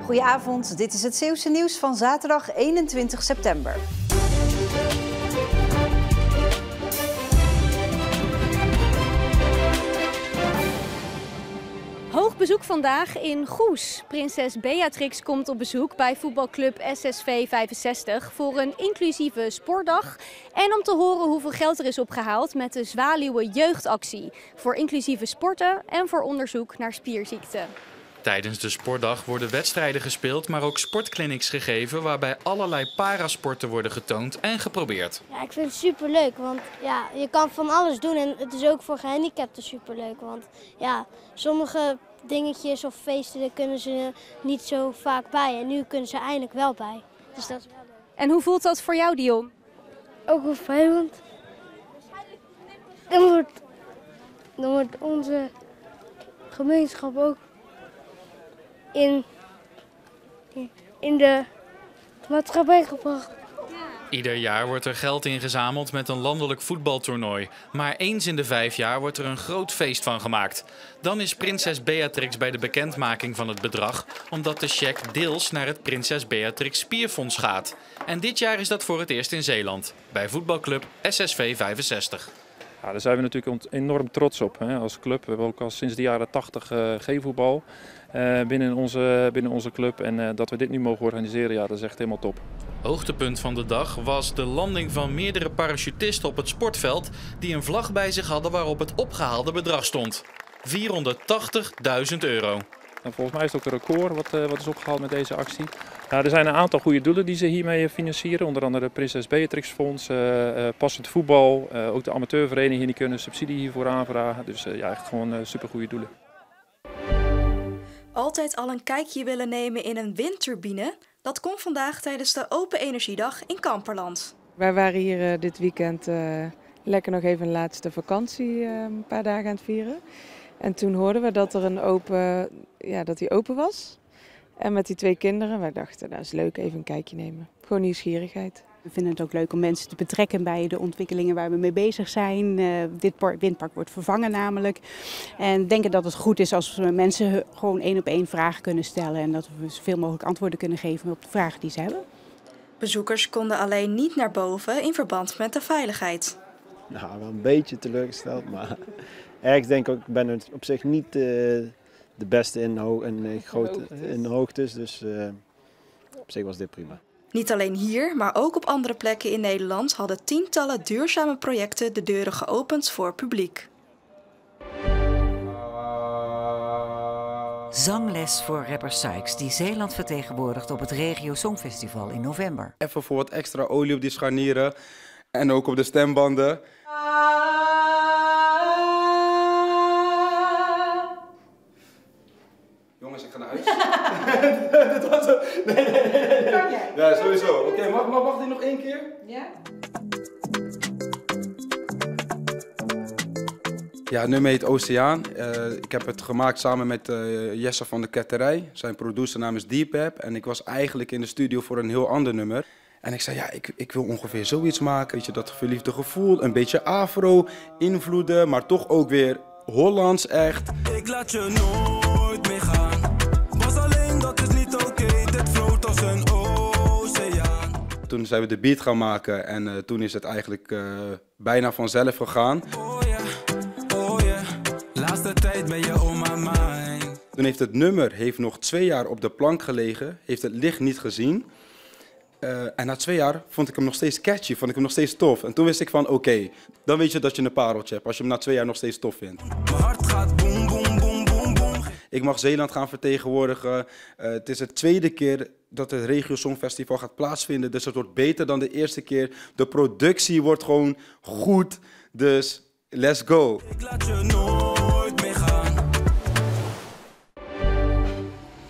Goedenavond, dit is het Zeeuwse nieuws van zaterdag 21 september. Hoog bezoek vandaag in Goes. Prinses Beatrix komt op bezoek bij voetbalclub SSV 65 voor een inclusieve sportdag. En om te horen hoeveel geld er is opgehaald met de Zwaluwen Jeugdactie. Voor inclusieve sporten en voor onderzoek naar spierziekten. Tijdens de sportdag worden wedstrijden gespeeld, maar ook sportclinics gegeven waarbij allerlei parasporten worden getoond en geprobeerd. Ja, ik vind het superleuk, want ja, je kan van alles doen en het is ook voor gehandicapten superleuk. Want ja, sommige dingetjes of feesten daar kunnen ze niet zo vaak bij en nu kunnen ze eindelijk wel bij. Dus dat is wel leuk. En hoe voelt dat voor jou, Dion? Ook wel fijn, want dan wordt onze gemeenschap ook in de maatschappij gebracht. Ieder jaar wordt er geld ingezameld met een landelijk voetbaltoernooi. Maar eens in de 5 jaar wordt er een groot feest van gemaakt. Dan is prinses Beatrix bij de bekendmaking van het bedrag, omdat de cheque deels naar het Prinses Beatrix Spierfonds gaat. En dit jaar is dat voor het eerst in Zeeland, bij voetbalclub SSV 65. Ja, daar zijn we natuurlijk enorm trots op als club. We hebben ook al sinds de jaren 80 G-voetbal binnen onze club. En dat we dit nu mogen organiseren, ja, dat is echt helemaal top. Hoogtepunt van de dag was de landing van meerdere parachutisten op het sportveld die een vlag bij zich hadden waarop het opgehaalde bedrag stond. €480.000. En volgens mij is het ook een record wat is opgehaald met deze actie. Ja, er zijn een aantal goede doelen die ze hiermee financieren. Onder andere het Prinses Beatrix Fonds, passend voetbal. Ook de amateurverenigingen die kunnen subsidie hiervoor aanvragen. Dus ja, echt gewoon supergoeie doelen. Altijd al een kijkje willen nemen in een windturbine? Dat kon vandaag tijdens de Open Energiedag in Kamperland. Wij waren hier dit weekend lekker nog even een laatste vakantie een paar dagen aan het vieren. En toen hoorden we dat er dat die open was. En met die 2 kinderen, wij dachten, dat is leuk, even een kijkje nemen. Gewoon nieuwsgierigheid. We vinden het ook leuk om mensen te betrekken bij de ontwikkelingen waar we mee bezig zijn. Dit windpark wordt vervangen namelijk. En denken dat het goed is als we mensen gewoon 1-op-1 vragen kunnen stellen. En dat we zoveel mogelijk antwoorden kunnen geven op de vragen die ze hebben. Bezoekers konden alleen niet naar boven in verband met de veiligheid. Nou, wel een beetje teleurgesteld, maar ergens denk ik ook, ik ben er op zich niet de beste in hoogtes, dus op zich was dit prima. Niet alleen hier, maar ook op andere plekken in Nederland hadden tientallen duurzame projecten de deuren geopend voor publiek. Zangles voor rapper Sykes, die Zeeland vertegenwoordigt op het Regio Songfestival in november. Even voor wat extra olie op die scharnieren en ook op de stembanden. Jongens, ik ga naar huis. Dit was het. Nee. Kan jij? Ja, sowieso. Oké, mag die nog 1 keer? Ja. Ja, het nummer heet Oceaan. Ik heb het gemaakt samen met Jesse van de Ketterij. Zijn producernaam is Deepweb. En ik was eigenlijk in de studio voor een heel ander nummer. En ik zei, ja, ik wil ongeveer zoiets maken. Weet je, dat verliefde gevoel, een beetje afro, invloeden, maar toch ook weer Hollands echt. Ik laat je nooit meer gaan. Was alleen, dat is niet oké. Dit vloot als een oceaan. Toen zijn we de beat gaan maken en toen is het eigenlijk bijna vanzelf gegaan. Oh yeah, laatste tijd ben je on my mind. Toen heeft het nummer nog 2 jaar op de plank gelegen, heeft het licht niet gezien. En na 2 jaar vond ik hem nog steeds catchy, vond ik hem nog steeds tof. En toen wist ik van oké, dan weet je dat je een pareltje hebt als je hem na 2 jaar nog steeds tof vindt. Mijn hart gaat boem, boem, boem, boem, boem. Ik mag Zeeland gaan vertegenwoordigen. Het is de 2e keer dat het Regio Songfestival gaat plaatsvinden. Dus het wordt beter dan de eerste keer. De productie wordt gewoon goed. Dus let's go. Ik laat je nooit meer gaan.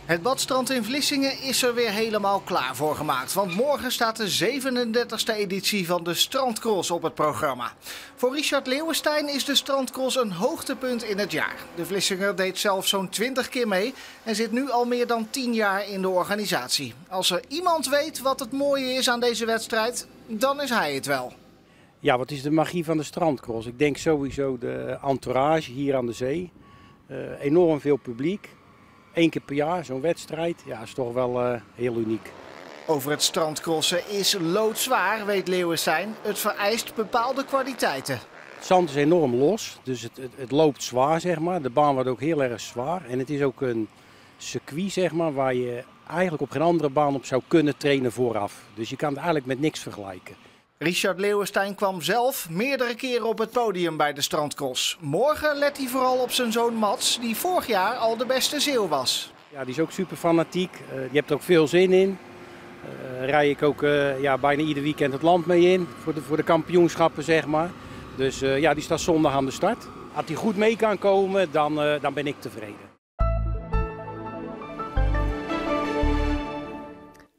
Het badstrand in Vlissingen is er weer helemaal klaar voor gemaakt. Want morgen staat de 37e editie van de Strandcross op het programma. Voor Richard Leeuwenstein is de Strandcross een hoogtepunt in het jaar. De Vlissinger deed zelf zo'n 20 keer mee en zit nu al meer dan 10 jaar in de organisatie. Als er iemand weet wat het mooie is aan deze wedstrijd, dan is hij het wel. Ja, wat is de magie van de Strandcross? Ik denk sowieso de entourage hier aan de zee. Enorm veel publiek. 1 keer per jaar, zo'n wedstrijd, ja, is toch wel heel uniek. Over het strandcrossen is loodzwaar, weet Leeuwenstein. Het vereist bepaalde kwaliteiten. Het zand is enorm los, dus het loopt zwaar, zeg maar. De baan wordt ook heel erg zwaar. En het is ook een circuit, zeg maar, waar je eigenlijk op geen andere baan op zou kunnen trainen vooraf. Dus je kan het eigenlijk met niks vergelijken. Richard Leeuwenstein kwam zelf meerdere keren op het podium bij de strandcross. Morgen let hij vooral op zijn zoon Mats, die vorig jaar al de beste Zeeuw was. Ja, die is ook super fanatiek. Die hebt er ook veel zin in. Rij ik ook bijna ieder weekend het land mee in voor de kampioenschappen, zeg maar. Dus ja, die staat zondag aan de start. Als hij goed mee kan komen, dan ben ik tevreden.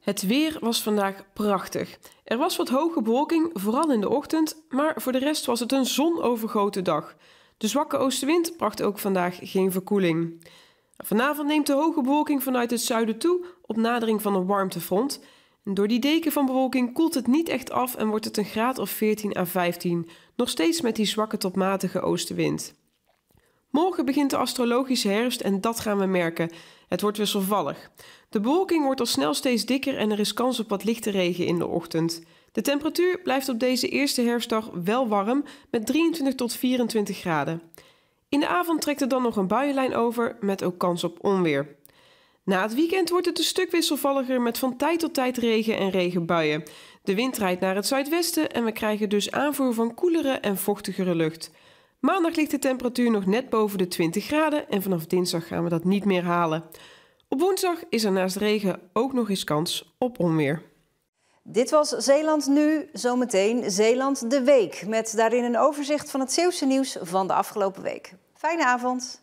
Het weer was vandaag prachtig. Er was wat hoge bewolking, vooral in de ochtend, maar voor de rest was het een zonovergoten dag. De zwakke oostenwind bracht ook vandaag geen verkoeling. Vanavond neemt de hoge bewolking vanuit het zuiden toe op nadering van een warmtefront. Door die deken van bewolking koelt het niet echt af en wordt het een graad of 14 à 15, nog steeds met die zwakke tot matige oostenwind. Morgen begint de astrologische herfst en dat gaan we merken. Het wordt wisselvallig. De bewolking wordt al snel steeds dikker en er is kans op wat lichte regen in de ochtend. De temperatuur blijft op deze eerste herfstdag wel warm met 23 tot 24 graden. In de avond trekt er dan nog een buienlijn over met ook kans op onweer. Na het weekend wordt het een stuk wisselvalliger met van tijd tot tijd regen en regenbuien. De wind draait naar het zuidwesten en we krijgen dus aanvoer van koelere en vochtigere lucht. Maandag ligt de temperatuur nog net boven de 20 graden en vanaf dinsdag gaan we dat niet meer halen. Op woensdag is er naast regen ook nog eens kans op onweer. Dit was Zeeland Nu, zometeen Zeeland de Week. Met daarin een overzicht van het Zeeuwse nieuws van de afgelopen week. Fijne avond.